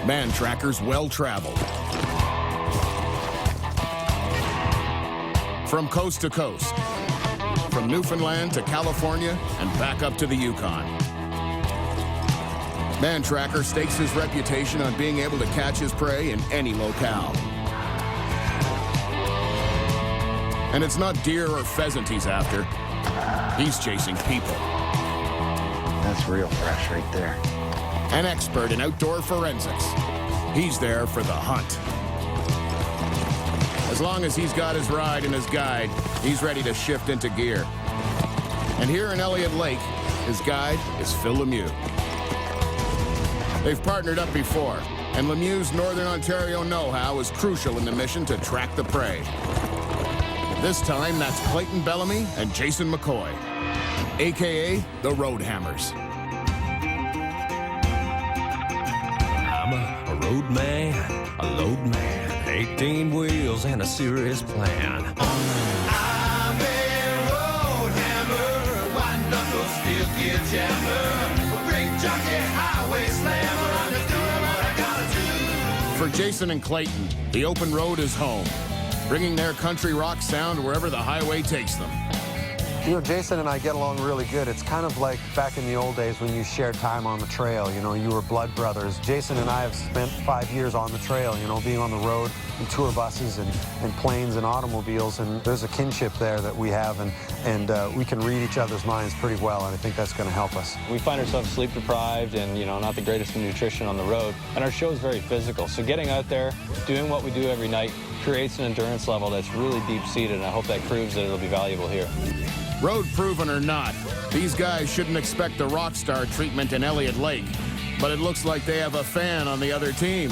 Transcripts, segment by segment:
Mantracker's well-traveled. From coast to coast, from Newfoundland to California and back up to the Yukon. Mantracker stakes his reputation on being able to catch his prey in any locale. And it's not deer or pheasant he's after. He's chasing people. That's real fresh right there. An expert in outdoor forensics. He's there for the hunt. As long as he's got his ride and his guide, he's ready to shift into gear. And here in Elliott Lake, his guide is Phil Lemieux. They've partnered up before, and Lemieux's Northern Ontario know-how is crucial in the mission to track the prey. This time, that's Clayton Bellamy and Jason McCoy, a.k.a. the Road Hammers. I'm a road man, a load man, 18 wheels and a serious plan. I'm a road hammer, white knuckles, steel gear jammer, a brake jockey, highway slammer, I'm just doing what I gotta do. For Jason and Clayton, the open road is home, bringing their country rock sound wherever the highway takes them. You know, Jason and I get along really good. It's kind of like back in the old days when you shared time on the trail. You know, you were blood brothers. Jason and I have spent 5 years on the trail, you know, being on the road in tour buses and planes and automobiles. And there's a kinship there that we have, and we can read each other's minds pretty well, and I think that's going to help us. We find ourselves sleep deprived and, you know, not the greatest in nutrition on the road. And our show is very physical. So getting out there, doing what we do every night, creates an endurance level that's really deep-seated, and I hope that proves that it'll be valuable here. Road proven or not, these guys shouldn't expect the rock star treatment in Elliott Lake, but it looks like they have a fan on the other team.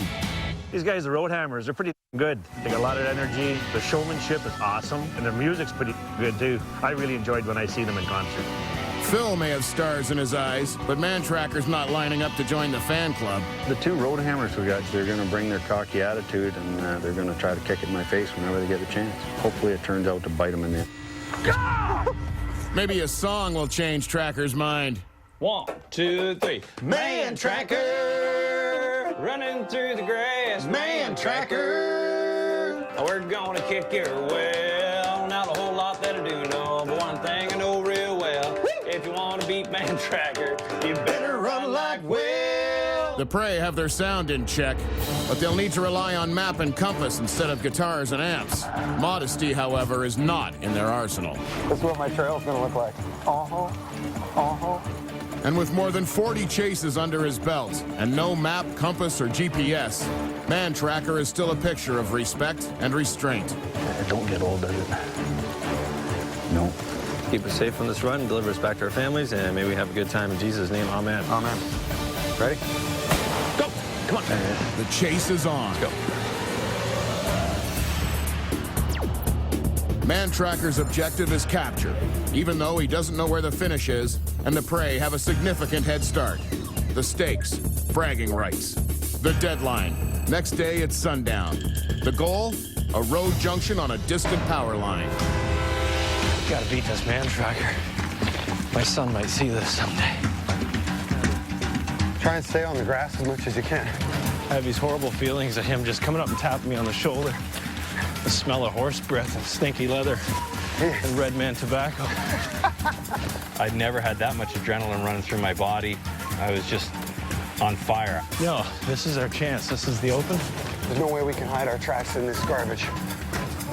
These guys, the Road Hammers, they're pretty good. They got a lot of energy. The showmanship is awesome, and their music's pretty good too. I really enjoyed when I see them in concert. Phil may have stars in his eyes, but Mantracker's not lining up to join the fan club. The two Road Hammers we got, they're going to bring their cocky attitude, and they're going to try to kick it in my face whenever they get a chance. Hopefully it turns out to bite them in the... Maybe a song will change Tracker's mind. 1, 2, 3. Mantracker, running through the grass. Mantracker, we're gonna kick your well. Not a whole lot that I do know, but one thing I know real well. If you want to beat Mantracker, you better run like Will. The Prey have their sound in check, but they'll need to rely on map and compass instead of guitars and amps. Modesty, however, is not in their arsenal. This is what my trail's going to look like. And with more than 40 chases under his belt and no map, compass, or GPS, Mantracker is still a picture of respect and restraint. It don't get old, does it? No. Keep us safe on this run and deliver us back to our families, and may we have a good time in Jesus' name. Amen. Amen. Ready? Go! Come on. The chase is on. Let's go. Mantracker's objective is capture, even though he doesn't know where the finish is, and the Prey have a significant head start. The stakes, bragging rights. The deadline, next day at sundown. The goal, a road junction on a distant power line. Gotta beat this Mantracker. My son might see this someday. Try and stay on the grass as much as you can. I have these horrible feelings of him just coming up and tapping me on the shoulder. The smell of horse breath and stinky leather and red man tobacco. I'd never had that much adrenaline running through my body. I was just on fire. No, this is our chance. This is the open. There's no way we can hide our tracks in this garbage.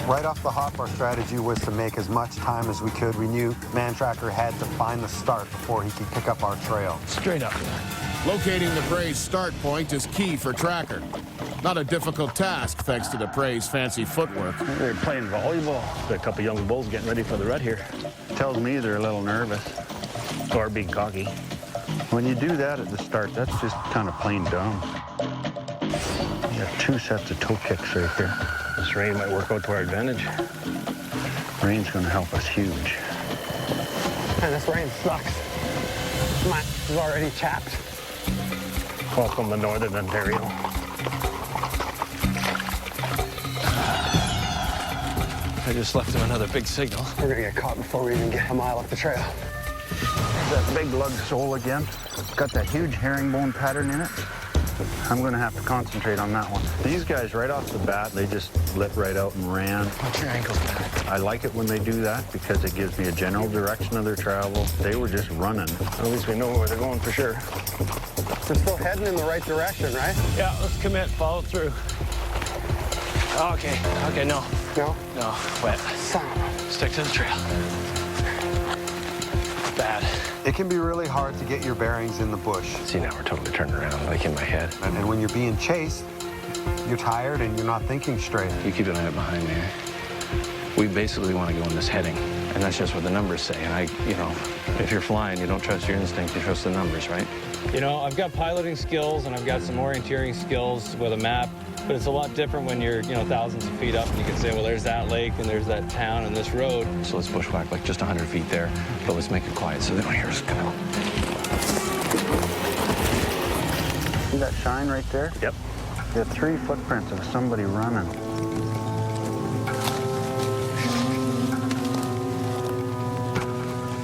Right off the hop, our strategy was to make as much time as we could. We knew Mantracker had to find the start before he could pick up our trail. Straight up. Locating the Prey's start point is key for Tracker. Not a difficult task, thanks to the Prey's fancy footwork. They're playing volleyball. Got a couple young bulls getting ready for the rut here. Tells me they're a little nervous. Or being cocky. When you do that at the start, that's just kind of plain dumb. You got two sets of toe kicks right there. This rain might work out to our advantage. Rain's going to help us huge. Man, this rain sucks. My is already chapped. Welcome to Northern Ontario. I just left him another big signal. We're gonna get caught before we even get a mile up the trail. That big lug sole again. Got that huge herringbone pattern in it. I'm going to have to concentrate on that one. These guys, right off the bat, they just lit right out and ran. Watch your ankles back. I like it when they do that because it gives me a general direction of their travel. They were just running. At least we know where they're going for sure. We're still heading in the right direction, right? Yeah, let's commit, follow through. Okay, no. No? No, wet. Son of a- Stick to the trail. Bad. It can be really hard to get your bearings in the bush. See, now we're totally turned around, like in my head. And when you're being chased, you're tired and you're not thinking straight. You keep an eye behind me. We basically want to go in this heading, and that's just what the numbers say. And if you're flying, you don't trust your instinct, you trust the numbers, right? You know, I've got piloting skills and I've got some orienteering skills with a map, but it's a lot different when you're, thousands of feet up and you can say, well, there's that lake and there's that town and this road. So let's bushwhack like just 100 feet there, but let's make it quiet so they don't hear us come out. See that shine right there? Yep. There are 3 footprints of somebody running.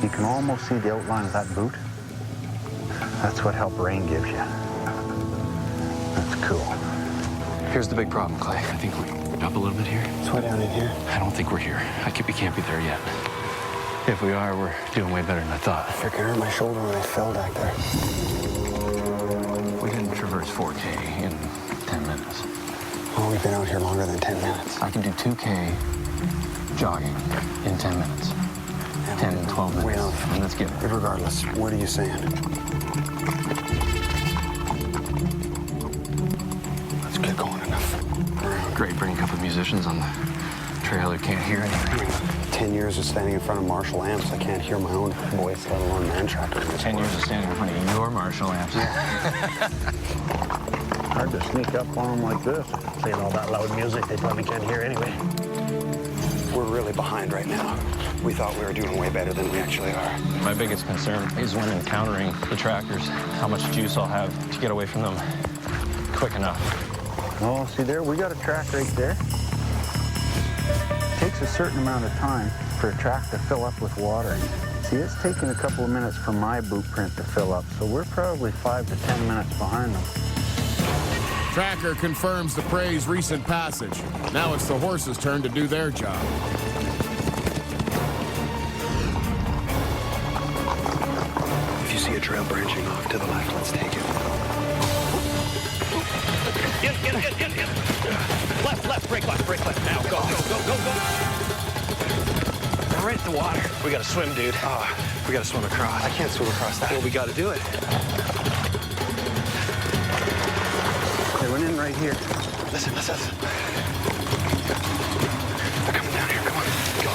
You can almost see the outline of that boot. That's what help rain gives you. That's cool. Here's the big problem, Clay. I think we're up a little bit here. It's way down in here. I don't think we're here. We can't be there yet. If we are, we're doing way better than I thought. I freaking hurt my shoulder when I fell back there. We can traverse 4K in 10 minutes. Oh, we've been out here longer than 10 minutes. I can do 2K jogging in 10 minutes. 10, 12 minutes. Well, And let's get it. regardless, what are you saying? Let's get going enough. Great, bring a couple of musicians on the trail who can't hear anything. 10 years of standing in front of Marshall amps, I can't hear my own voice, let alone Mantracker. 10 years of standing in front of your Marshall amps. Hard to sneak up on them like this. Playing all that loud music, they probably can't hear anyway. We're really behind right now. We thought we were doing way better than we actually are. My biggest concern is when encountering the trackers, how much juice I'll have to get away from them quick enough. Oh, see there, we got a track right there. It takes a certain amount of time for a track to fill up with water. See, it's taking a couple of minutes for my boot print to fill up, so we're probably 5 to 10 minutes behind them. Tracker confirms the prey's recent passage. Now it's the horse's turn to do their job. If you see a trail branching off to the left, let's take it. Get. Left, break left now. Go. We're right at the water. We gotta swim, dude. We gotta swim across. I can't swim across that. Well, we gotta do it. They went in right here. Listen. They're coming down here, come on. Go.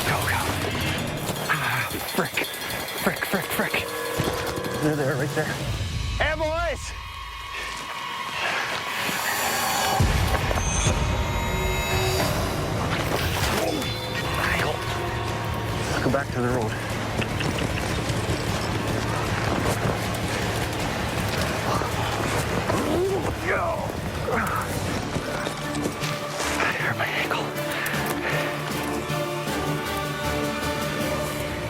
Frick. They're there, right there. Hey, boys! Let's go back to the road. I hurt my ankle.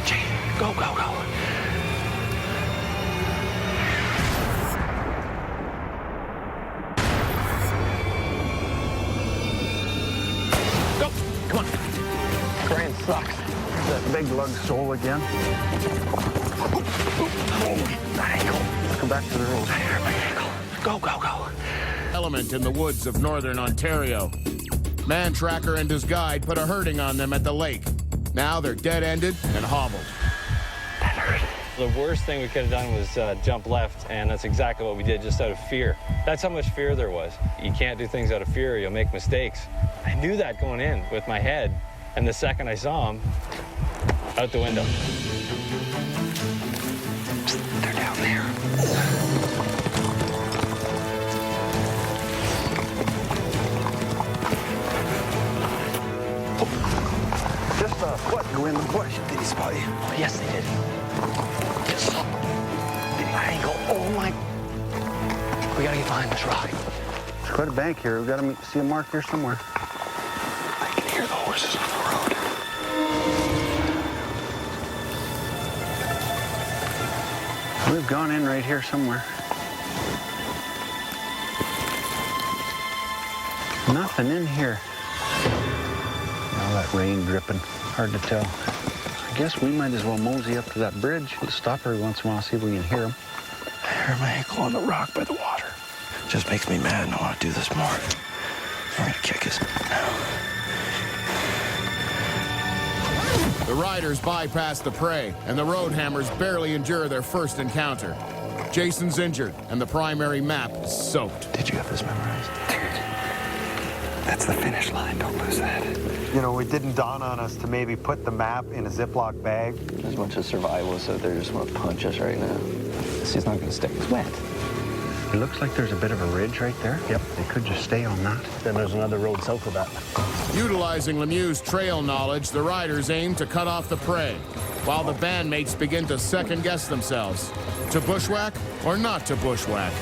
Jay, go. Go! Come on. Terrain sucks. That big lug sole again. Let's go back to the road. I hurt my ankle. Go. Element in the woods of northern Ontario. Mantracker and his guide put a hurting on them at the lake. Now they're dead-ended and hobbled. That hurt. The worst thing we could have done was jump left, and that's exactly what we did, just out of fear. That's how much fear there was. You can't do things out of fear, you'll make mistakes. I knew that going in with my head, and the second I saw him, out the window. They're down there. Just a foot go in the bush. Did he spot you? Oh, yes, they did. Yes. My ankle. Oh, my. We gotta get behind this rock. There's quite a bank here. We've got to see a mark here somewhere. I can hear the horses on the road. We've gone in right here somewhere. Nothing in here. All that rain dripping. Hard to tell. I guess we might as well mosey up to that bridge. Let's stop every once in a while, see if we can hear them. I hurt my ankle on the rock by the water. Just makes me mad and I want to do this more. I'm gonna kick his now. The riders bypass the prey, and the Roadhammers barely endure their first encounter. Jason's injured, and the primary map is soaked. Did you have this memorized? Dude, that's the finish line. Don't lose that. You know, it didn't dawn on us to maybe put the map in a Ziploc bag. There's a bunch of survivalists out there just want to punch us right now. This is not going to stick. It's wet. It looks like there's a bit of a ridge right there. Yep. They could just stay on that. Then there's another road south of that. Utilizing Lemieux's trail knowledge, the riders aim to cut off the prey, while the bandmates begin to second-guess themselves. To bushwhack or not to bushwhack?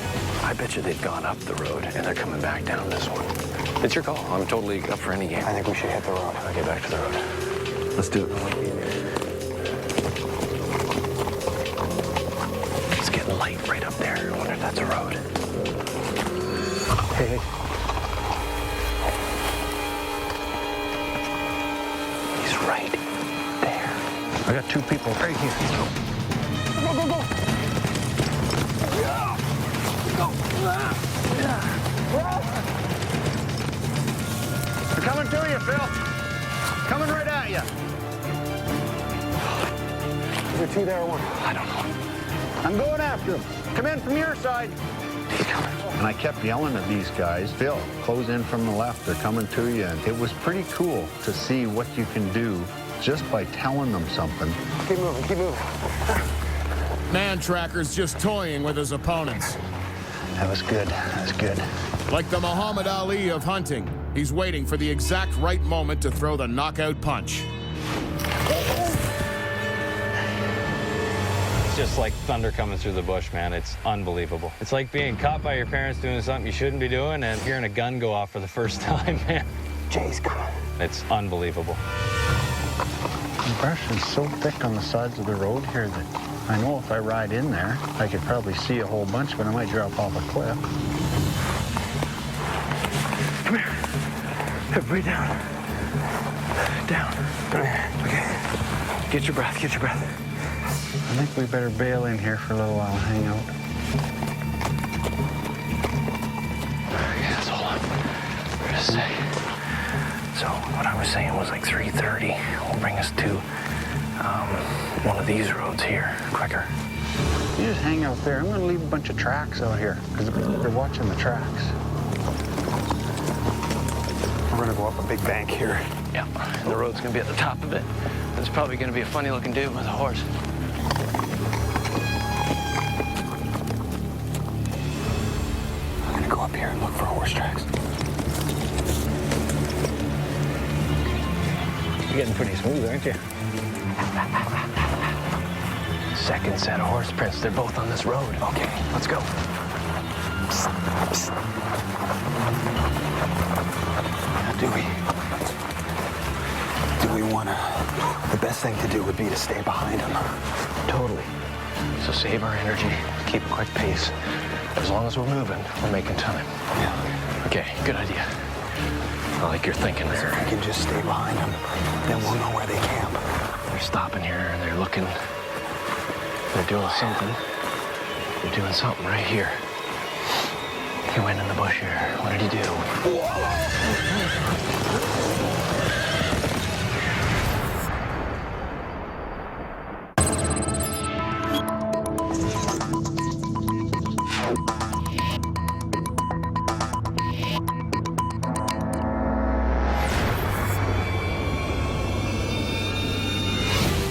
I bet you they've gone up the road and they're coming back down this one. It's your call. I'm totally up for any game. I think we should hit the road. I'll get back to the road. Let's do it. It's getting light right up there. I wonder if that's a road. Hey, hey. He's right there. I got 2 people right here. Go, go, go. They're coming to you, Phil. Coming right at you. Is there 2 there or 1? I don't know. I'm going after them. Come in from your side. He's coming. And I kept yelling at these guys, Phil, close in from the left. They're coming to you. And it was pretty cool to see what you can do just by telling them something. Keep moving, keep moving. Mantracker's just toying with his opponents. That was good. That was good. Like the Muhammad Ali of hunting, he's waiting for the exact right moment to throw the knockout punch. It's just like thunder coming through the bush, man. It's unbelievable. It's like being caught by your parents doing something you shouldn't be doing and hearing a gun go off for the first time, man. Jay's coming. It's unbelievable. The brush is so thick on the sides of the road here that I know if I ride in there, I could probably see a whole bunch, but I might drop off a cliff. Come here. Everybody down. Down. Okay. Get your breath, get your breath. I think we better bail in here for a little while, hang out. Yes, hold on. For a sec. So what I was saying was like 3:30 will bring us to one of these roads here, quicker. You just hang out there. I'm going to leave a bunch of tracks out here because they're watching the tracks. We're gonna go up a big bank here. Yeah, and the road's gonna be at the top of it. There's probably gonna be a funny looking dude with a horse. I'm gonna go up here and look for horse tracks. You're getting pretty smooth, aren't you? Second set of horse prints. They're both on this road. Okay, let's go. Do we want to... The best thing to do would be to stay behind him. Totally. So save our energy, keep a quick pace. As long as we're moving, we're making time. Yeah. Okay, good idea. I like your thinking So there. if we can just stay behind them, then we'll know where they camp. They're stopping here and they're looking. They're doing something. They're doing something right here. He went in the bush here. What did he do?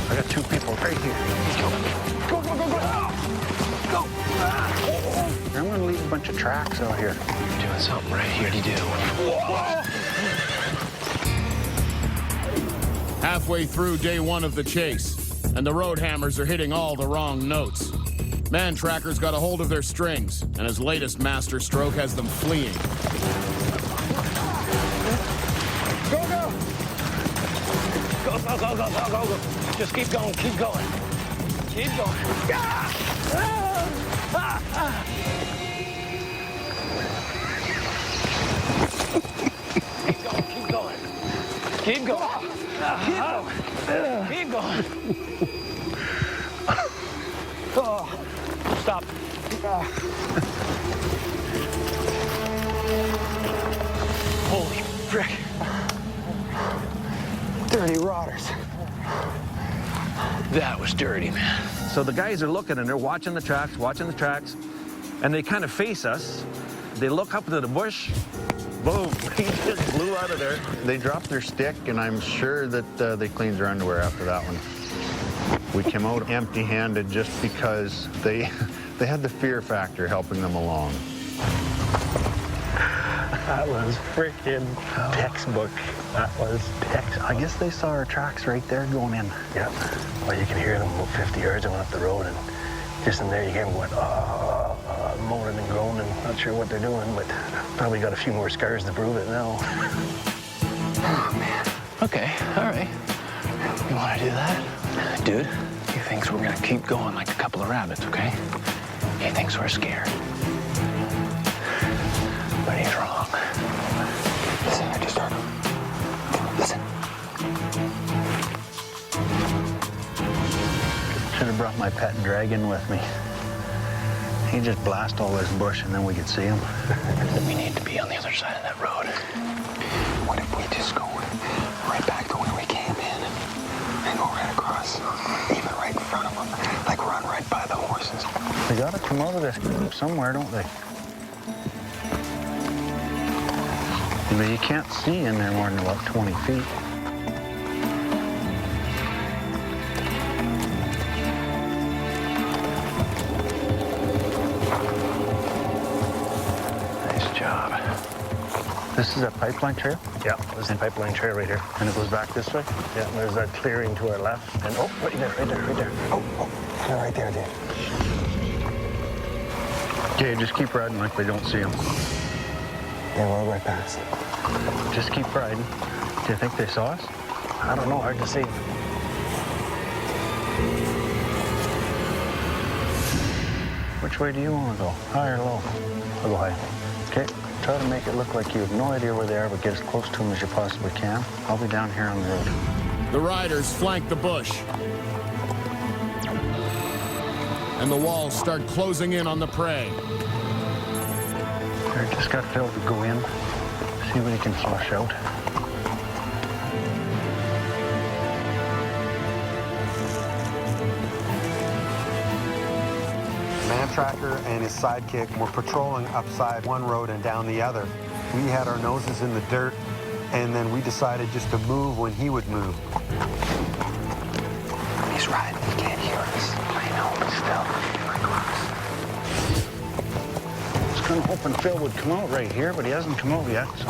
I got 2 people right here. Go, go, go, go! Go! I'm going to leave a bunch of tracks out here. You're doing something right here. What did he do? Halfway through day 1 of the chase, and the Roadhammers are hitting all the wrong notes. Mantracker's got a hold of their strings, and his latest master stroke has them fleeing. Go, go! Go, go, go, go, go, go, go. Just keep going, keep going. Keep going. Ah! Ah! Ah! Ah! Keep going. Keep going. Stop. Holy frick. Dirty rotters. That was dirty, man. So the guys are looking and they're watching the tracks, and they kind of face us. They look up to the bush. Boom, he just blew out of there. They dropped their stick, and I'm sure that they cleaned their underwear after that one. We came out empty-handed just because they had the fear factor helping them along. That was freaking textbook. That was I guess they saw our tracks right there going in. Yeah. Well, you can hear them about 50 yards going up the road, and just in there you hear them going, moaning and groaning. Not sure what they're doing, but probably got a few more scars to prove it now. Oh, man. Okay, all right. You want to do that? Dude, he thinks we're going to keep going like a couple of rabbits, okay? He thinks we're scared. But he's wrong. Listen, I just heard him. Listen. Should have brought my pet dragon with me. He'd just blast all this bush and then we could see him. We need to be on the other side of that road. What if we just go right back to where we came in and go right across, even right in front of them, like run right by the horses? They gotta come out of this somewhere, don't they? But you can't see in there more than about 20 feet. Nice job. This is a pipeline trail? Yeah, there's a pipeline trail right here. And it goes back this way? Yeah, and there's that clearing to our left. And oh, right there. Oh, they're right there, dude. Okay, just keep riding like we don't see them. They rolled right past. Just keep riding. Do you think they saw us? I don't know, hard to see. Which way do you want to go? High or low? I'll go high. Okay, try to make it look like you have no idea where they are, but get as close to them as you possibly can. I'll be down here on the road. The riders flank the bush. And the walls start closing in on the prey. Here, just got Phil to go in, see what he can flush out. Mantracker and his sidekick were patrolling upside one road and down the other. We had our noses in the dirt, and then we decided just to move when he would move. He's riding. He can't hear us. I know, but still. I was kind of hoping Phil would come out right here, but he hasn't come out yet, so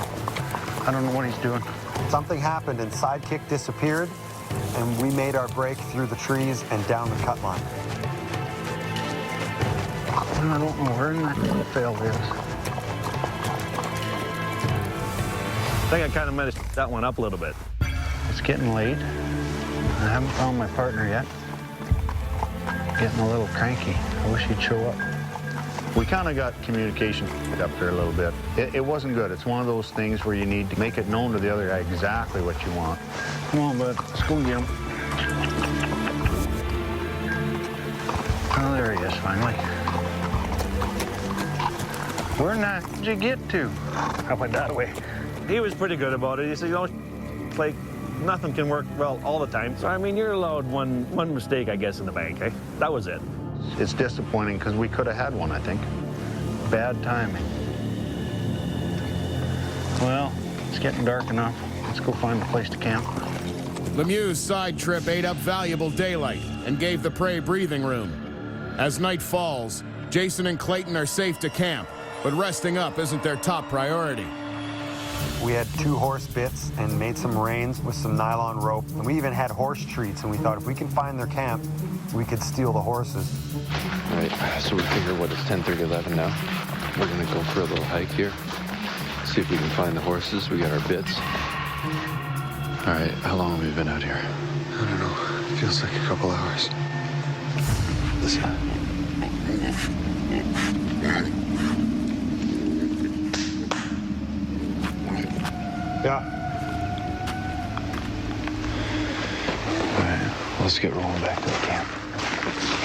I don't know what he's doing. Something happened and sidekick disappeared, and we made our break through the trees and down the cut line. I don't know where in that Phil is. I think I kind of messed that one up a little bit. It's getting late. I haven't found my partner yet. Getting a little cranky. I wish he'd show up. We kind of got communication up there a little bit. It wasn't good. It's one of those things where you need to make it known to the other guy exactly what you want. Come on, bud. Let's go get him. Oh, there he is, finally. Where in that did you get to? I went that way. He was pretty good about it. He said, you know, it's like nothing can work well all the time. So, I mean, you're allowed one mistake, I guess, in the bank, eh? That was it. It's disappointing because we could have had one, I think. Bad timing. Well, it's getting dark enough. Let's go find a place to camp. Lemieux's side trip ate up valuable daylight and gave the prey breathing room. As night falls, Jason and Clayton are safe to camp, but resting up isn't their top priority. We had 2 horse bits and made some reins with some nylon rope. And we even had horse treats, and we thought if we can find their camp, we could steal the horses. All right, so we figure what it's 10:30, 11 now. We're gonna go for a little hike here. See if we can find the horses. We got our bits. All right, how long have we been out here? I don't know. It feels like a couple hours. Listen. Yeah. Let's get rolling back to the camp.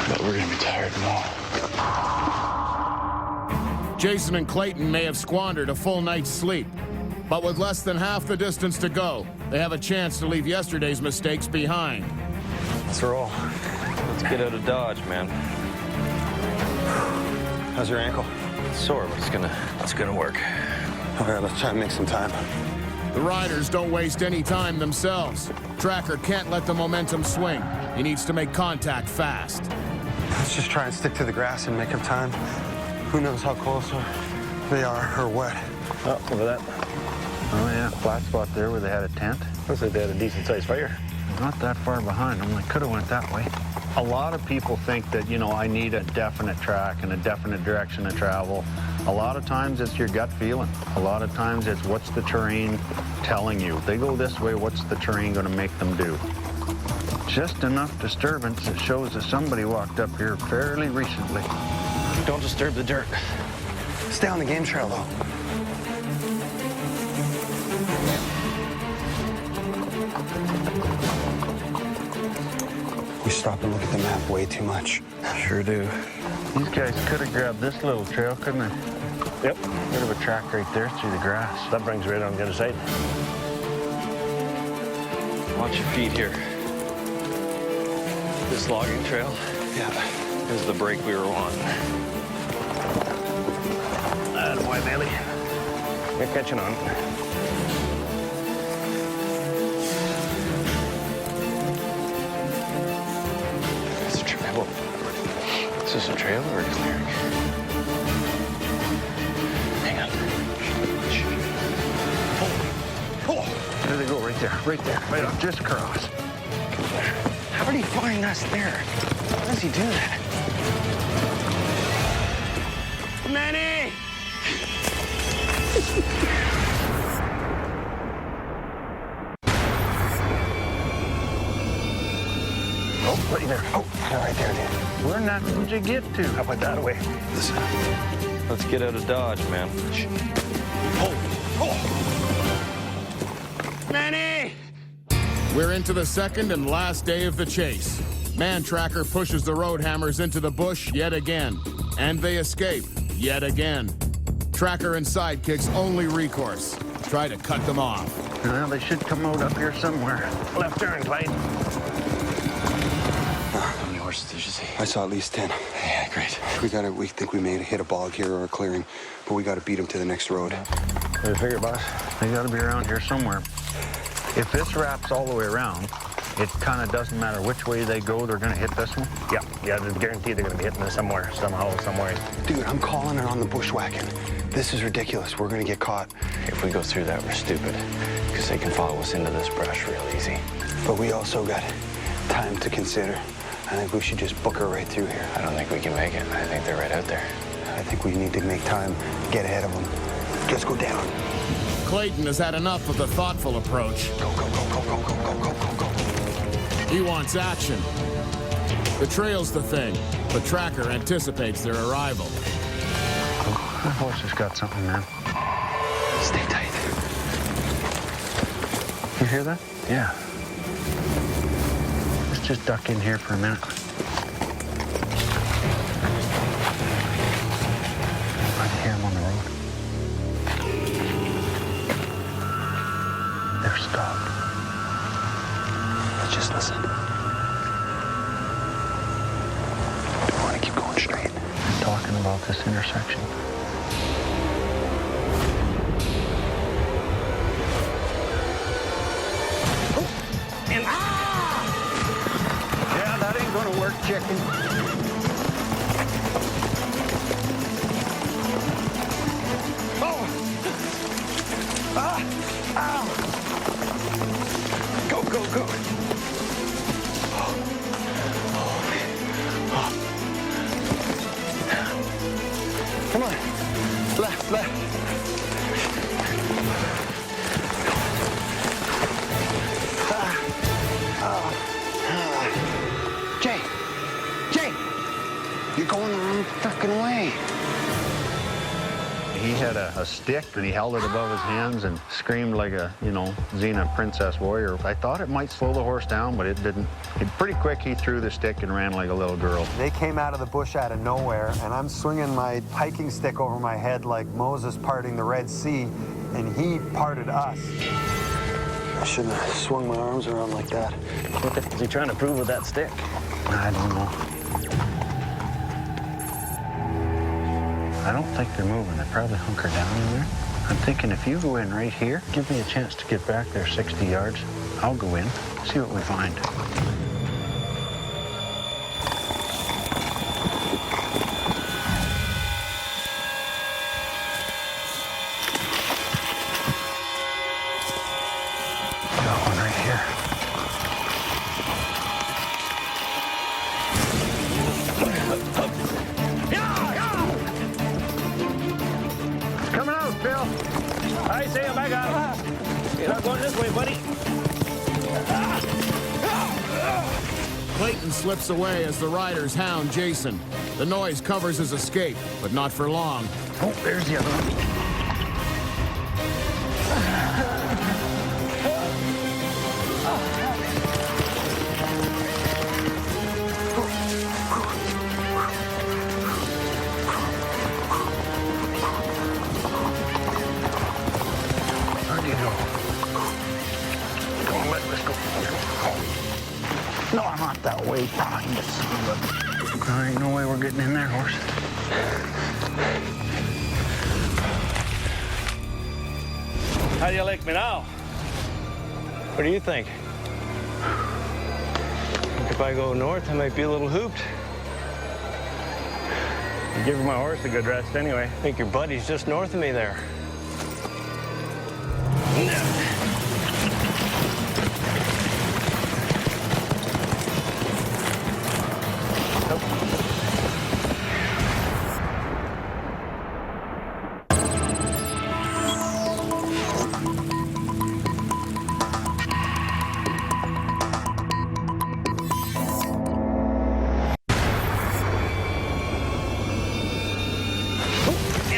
But we're gonna be tired tomorrow. Jason and Clayton may have squandered a full night's sleep, but with less than half the distance to go, they have a chance to leave yesterday's mistakes behind. Let's roll. Let's get out of Dodge, man. How's your ankle? It's sore, but it's gonna work. All right, let's try and make some time. The riders don't waste any time themselves. Tracker can't let the momentum swing. He needs to make contact fast. Let's just try and stick to the grass and make up time. Who knows how close they are or what. Oh, look at that. Oh, yeah, flat spot there where they had a tent. Looks like they had a decent-sized fire. Not that far behind them. They could have went that way. A lot of people think that, you know, I need a definite track and a definite direction to travel. A lot of times it's your gut feeling. A lot of times it's what's the terrain telling you. If they go this way, what's the terrain going to make them do? Just enough disturbance that shows that somebody walked up here fairly recently. Don't disturb the dirt. Stay on the game trail, though. We stop and look at the map way too much. Sure do. These guys could have grabbed this little trail, couldn't they? Yep. Bit of a track right there through the grass. That brings right on the other side. Watch your feet here. This logging trail, is the break we were wanting. Attaboy, Bailey. You're catching on. Is this a trail or a clearing? Hang on. There they go, right there, right there. Right up, just across. How did he find us there? How does he do that? Manny! Oh, right there. Oh, right there, dude. Where in that did you get to? How about that way? Listen. Let's get out of Dodge, man. Manny! We're into the second and last day of the chase. Mantracker pushes the road hammers into the bush yet again, and they escape yet again. Tracker and Sidekick's only recourse: try to cut them off. Well, they should come out up here somewhere. Left turn, Clyde. How many horses did you see? I saw at least 10. Yeah, great. We think we may hit a bog here or a clearing, but we gotta beat them to the next road. What do you figure, boss? They gotta be around here somewhere. If this wraps all the way around, it kind of doesn't matter which way they go, they're gonna hit this one. Yeah, there's a guarantee they're gonna be hitting us somewhere, somehow, somewhere. Dude, I'm calling it on the bushwhacking. This is ridiculous. We're gonna get caught. If we go through that, we're stupid, because they can follow us into this brush real easy. But we also got time to consider. I think we should just book her right through here. I don't think we can make it. I think they're right out there. I think we need to make time, get ahead of them. Let's go down. Clayton has had enough of the thoughtful approach. Go, go, go, go, go, go, go, go, go, go. He wants action. The trail's the thing, but Tracker anticipates their arrival. That horse has got something, man. Stay tight. You hear that? Yeah. Let's just duck in here for a minute. I can hear him on the road. They're stopped. Let's just listen. We want to keep going straight. They're talking about this intersection. Yeah, that ain't gonna work, chicken. Go, go, go. Come on. Left, left. Jay, you're going the wrong frickin' way. He had a stick and he held it above his hands and screamed like a, you know, Xena princess warrior. I thought it might slow the horse down, but it didn't. Pretty quick, he threw the stick and ran like a little girl. They came out of the bush out of nowhere, and I'm swinging my hiking stick over my head like Moses parting the Red Sea, and he parted us. I shouldn't have swung my arms around like that. What is he trying to prove with that stick? I don't know. I don't think they're moving. They're probably hunkered down in there. I'm thinking if you go in right here, give me a chance to get back there 60 yards. I'll go in, see what we find. Got one right here. Coming out, Bill. I say him back out. You're not going this way, buddy. Clayton slips away as the riders hound Jason. The noise covers his escape, but not for long. Oh, there's the other one. Where'd you go? Come on, let's go. No, I'm not that way behind us. There ain't no way we're getting in there, horse. How do you like me now? What do you think? If I go north, I might be a little hooped. You give my horse a good rest anyway. I think your buddy's just north of me there.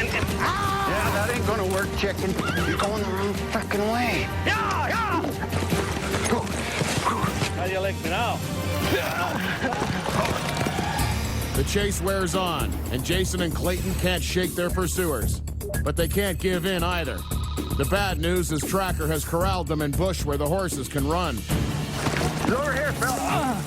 Yeah, that ain't gonna work, chicken. You're going the wrong fucking way. How do you like me now? The chase wears on, and Jason and Clayton can't shake their pursuers. But they can't give in either. The bad news is Tracker has corralled them in bush where the horses can run. He's over here, fella.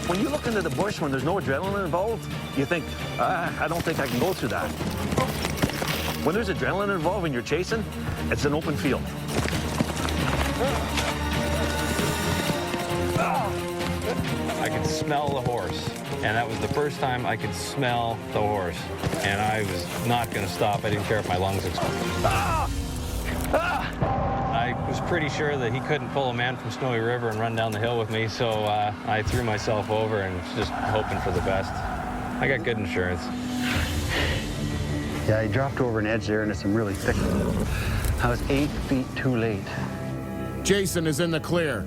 When you look into the bush when there's no adrenaline involved, you think, I don't think I can go through that. When there's adrenaline involved and you're chasing, it's an open field. I could smell the horse, and that was the first time I could smell the horse. And I was not going to stop. I didn't care if my lungs exploded. I was pretty sure that he couldn't pull a man from Snowy River and run down the hill with me, so I threw myself over and was just hoping for the best. I got good insurance. Yeah, he dropped over an edge there into some really thick. I was 8 feet too late. Jason is in the clear.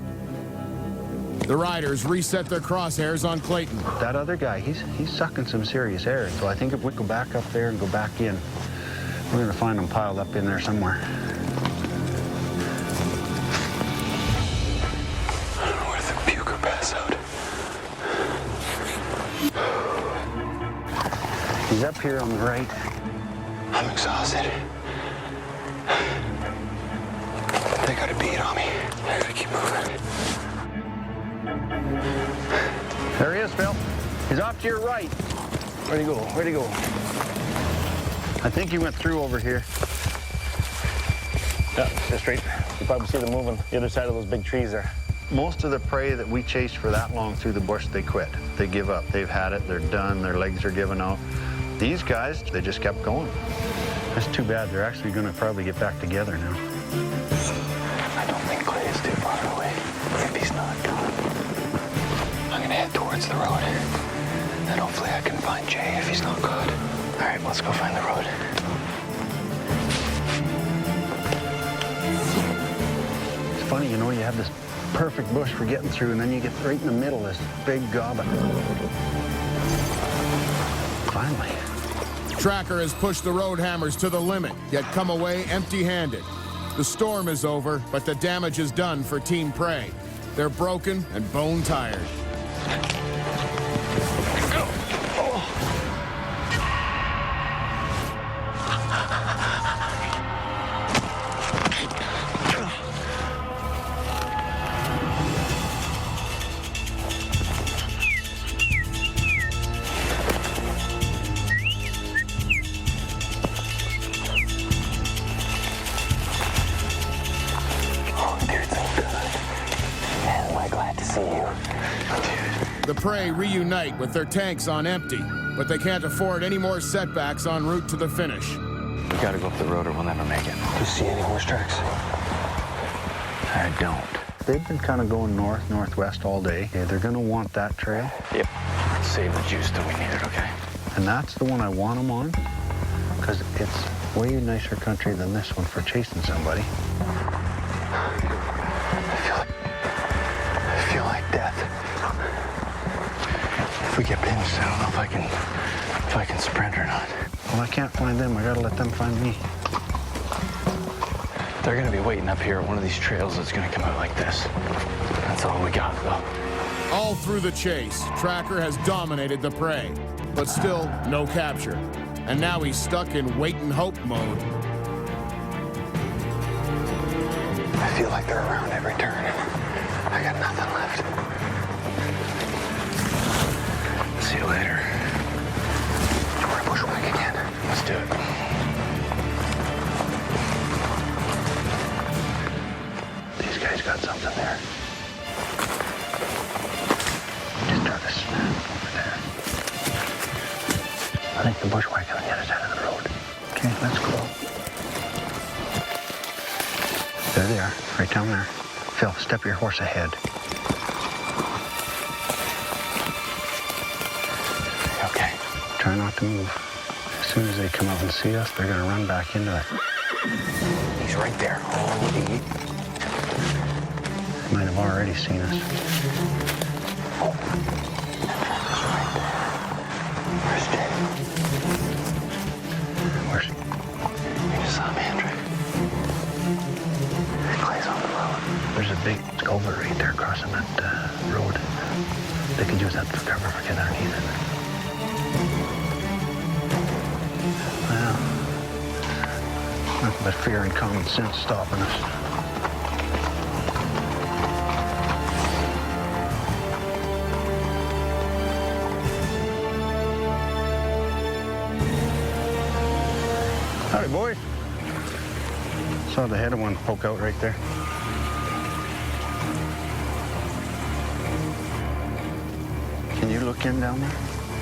The riders reset their crosshairs on Clayton. That other guy, he's sucking some serious air. So I think if we go back up there and go back in, we're gonna find him piled up in there somewhere. I don't know where the puke or pass out. He's up here on the right. I'm exhausted. They got a beat on me. I gotta keep moving. There he is, Phil. He's off to your right. Where'd he go? Where'd he go? I think he went through over here. Yeah, just straight. You probably see them moving the other side of those big trees there. Most of the prey that we chased for that long through the bush, they quit. They give up. They've had it. They're done. Their legs are giving out. These guys, they just kept going. That's too bad. They're actually going to probably get back together now. I don't think Clay is too far away. If he's not gone, I'm gonna head towards the road. And hopefully I can find Jay if he's not caught. All right, let's go find the road. It's funny, you know, you have this perfect bush for getting through, and then you get right in the middle of this big gobbet. Finally. Tracker has pushed the road hammers to the limit, yet come away empty-handed. The storm is over, but the damage is done for Team Prey. They're broken and bone-tired. The Prey reunite with their tanks on empty, but they can't afford any more setbacks en route to the finish. We gotta go up the road or we'll never make it. Do you see any horse tracks? I don't. They've been kind of going north, northwest all day. Yeah, they're going to want that trail. Yep. Let's save the juice till we need it, okay? And that's the one I want them on, because it's way nicer country than this one for chasing somebody. I feel like death. If we get pinched, I don't know if I can sprint or not. Well, I can't find them. I got to let them find me. They're gonna be waiting up here at one of these trails that's gonna come out like this. That's all we got, though. All through the chase, Tracker has dominated the Prey, but still no capture. And now he's stuck in wait and hope mode. I feel like they're around every turn. I got nothing left. See you later. We're a bushwhack again. Let's do it. These guys got something there. Just try to snap over there. I think the bushwhack on the other side of the road. Okay, let's go. There they are, right down there. Phil, step your horse ahead. Okay. Try not to move. As soon as they come up and see us, they're going to run back into it. He's right there. Oh, They might have already seen us. Where's Jay? Where's... You just saw Mantracker. Clay's on the road. There's a big culvert right there crossing that road. They could use that for cover for getting underneath it. Well, nothing but fear and common sense stopping us. Howdy, boys. Saw the head of one poke out right there. Can you look in down there?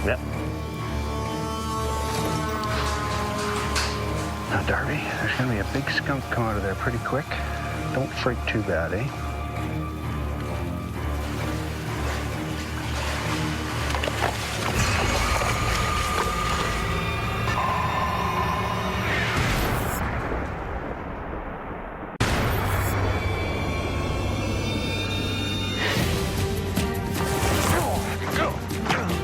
Yep. Now, Darby, there's going to be a big skunk come out of there pretty quick. Don't freak too bad, eh?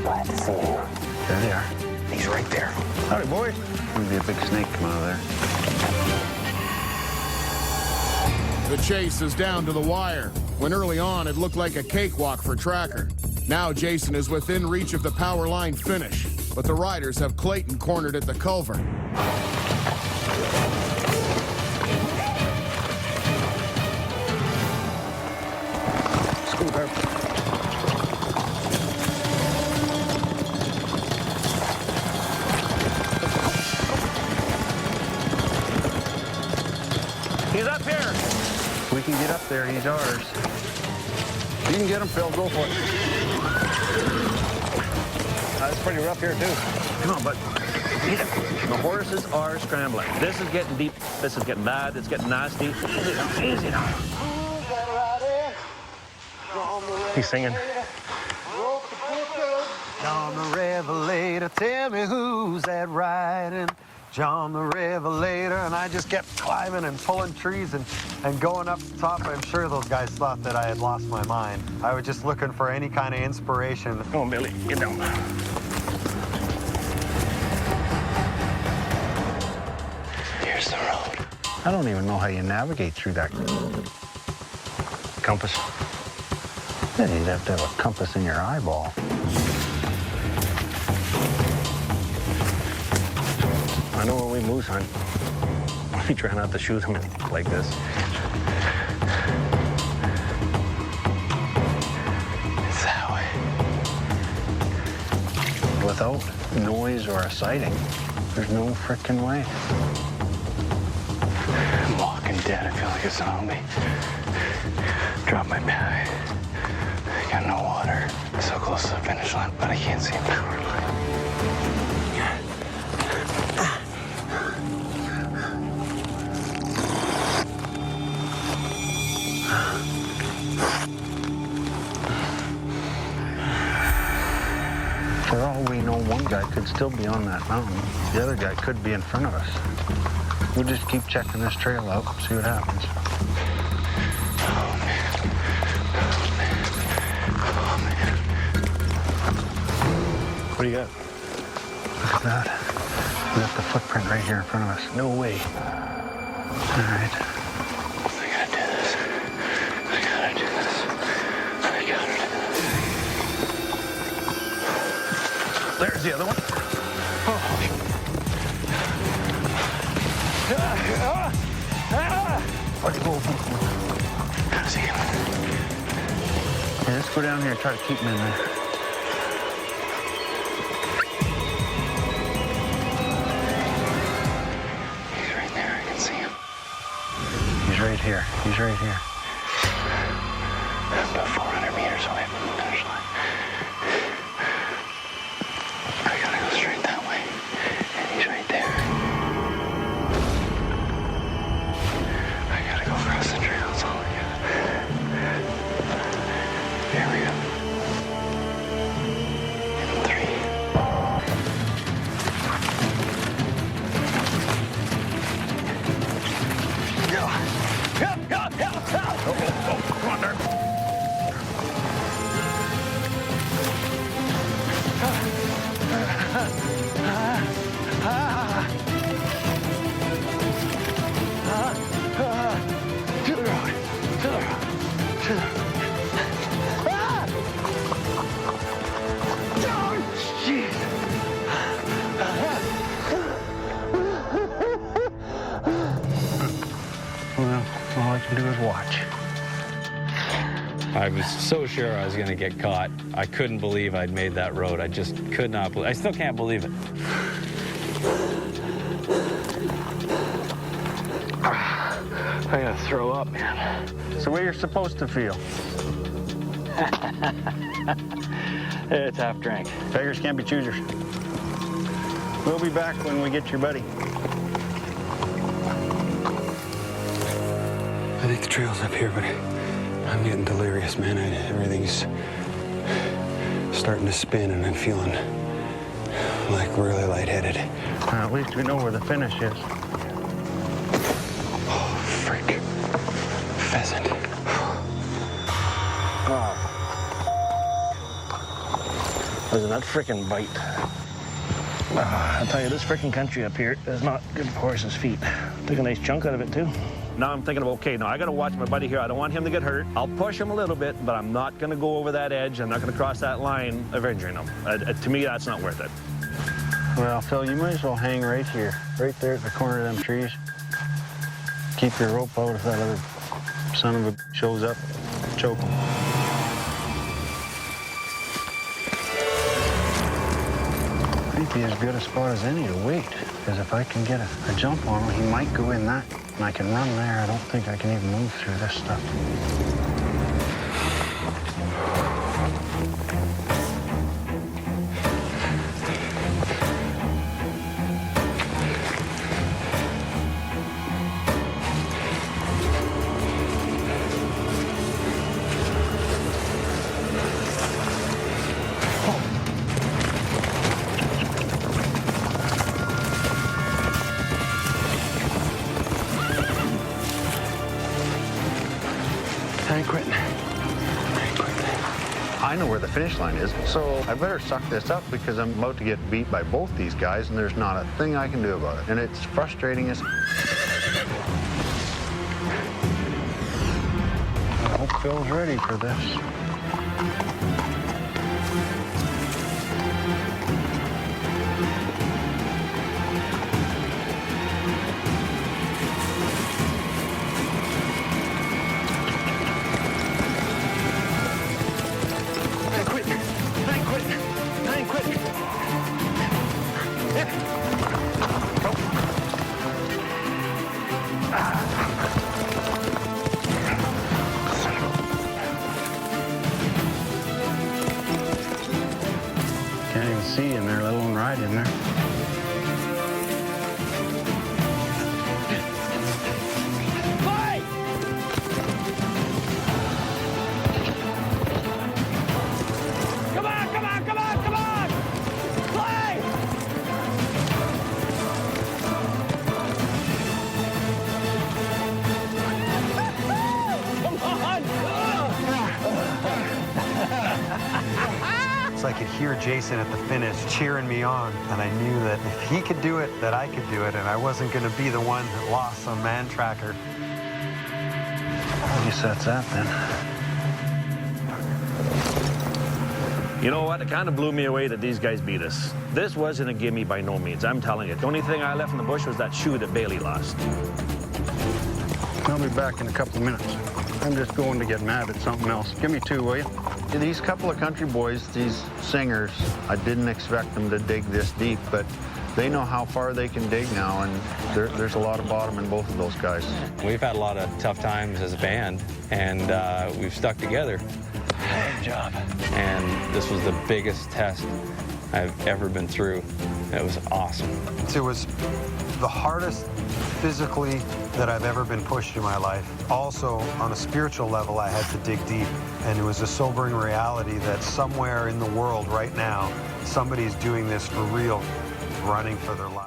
Glad to see you. There they are. He's right there. Howdy, boys. Going to be a big snake come out of there. The chase is down to the wire, when early on it looked like a cakewalk for Tracker. Now Jason is within reach of the power line finish, but the riders have Clayton cornered at the culvert. Scoop her. He's up here. If we can get up there, he's ours. You can get him, Phil. Go for it. It's pretty rough here, too. Come on, bud. The horses are scrambling. This is getting deep. This is getting bad. It's getting nasty. Easy now. Easy now. He's singing. On the revelator, tell me who's that riding. John the Revelator, and I just kept climbing and pulling trees and going up the top. I'm sure those guys thought that I had lost my mind. I was just looking for any kind of inspiration. Come on, Billy, get down. Here's the road. I don't even know how you navigate through that. Compass. Yeah, you'd have to have a compass in your eyeball. I know when we moose hunt, we try not to shoot them like this. It's that way. Without noise or a sighting, there's no frickin' way. I'm walking dead. I feel like a zombie. Drop my bag. I got no water. So close to the finish line, but I can't see a power line. For all we know, one guy could still be on that mountain. The other guy could be in front of us. We'll just keep checking this trail out, see what happens. Oh, man. Oh, man. What do you got? Look at that. We got the footprint right here in front of us. No way. All right. I gotta do this. I gotta do this. I gotta do this. There's the other one. How's he going? Yeah, let's go down here and try to keep him in there. He's right there. I can see him. He's right here. He's right here. I'm about 400 meters away from the finish line. I gotta go straight that way. And he's right there. I gotta go across the trail. That's all I got. Here we go. In 3. Come on, Dirk. To the road. To the road. To the road. Oh, jeez. Well, all I can do is watch. I was so sure I was going to get caught. I couldn't believe I'd made that road. I just could not believe. I still can't believe it. I gotta throw up, man. It's the way you're supposed to feel. It's half drank. Beggars can't be choosers. We'll be back when we get your buddy. I think the trail's up here, but I'm getting delirious, man. Everything's starting to spin, and I'm feeling like really lightheaded. At least we know where the finish is. Oh, freak. Pheasant. Listen, that frickin' bite. I tell you, this frickin' country up here is not good for horses' feet. Took a nice chunk out of it, too. Now I'm thinking of, okay, now I got to watch my buddy here. I don't want him to get hurt. I'll push him a little bit, but I'm not going to go over that edge. I'm not going to cross that line of injuring him. To me, that's not worth it. Well, Phil, you might as well hang right here, right there at the corner of them trees. Keep your rope out if that other son of a shows up. Choke him. Might be as good a spot as any to wait, because if I can get a jump on him, he might go in that, and I can run there. I don't think I can even move through this stuff. know where the finish line is, so I better suck this up because I'm about to get beat by both these guys and there's not a thing I can do about it. And it's frustrating as... I hope Phil's ready for this. Can't even see in there, let alone ride in there. Fight! Come on, come on, come on, come on! Play! Come on! So I could hear Jason at the finish cheering me on, and I knew that if he could do it, that I could do it, and I wasn't going to be the one that lost on Mantracker. I guess that's that then. You know what? It kind of blew me away that these guys beat us. This wasn't a gimme by no means, I'm telling you. The only thing I left in the bush was that shoe that Bailey lost. I'll be back in a couple of minutes. I'm just going to get mad at something else. Give me 2, will you? These couple of country boys, these singers, I didn't expect them to dig this deep, but they know how far they can dig now, and there's a lot of bottom in both of those guys. We've had a lot of tough times as a band, and we've stuck together. Good job. And this was the biggest test I've ever been through. It was awesome. It was the hardest physically that I've ever been pushed in my life. Also, on a spiritual level, I had to dig deep. And it was a sobering reality that somewhere in the world right now, somebody's doing this for real, running for their life.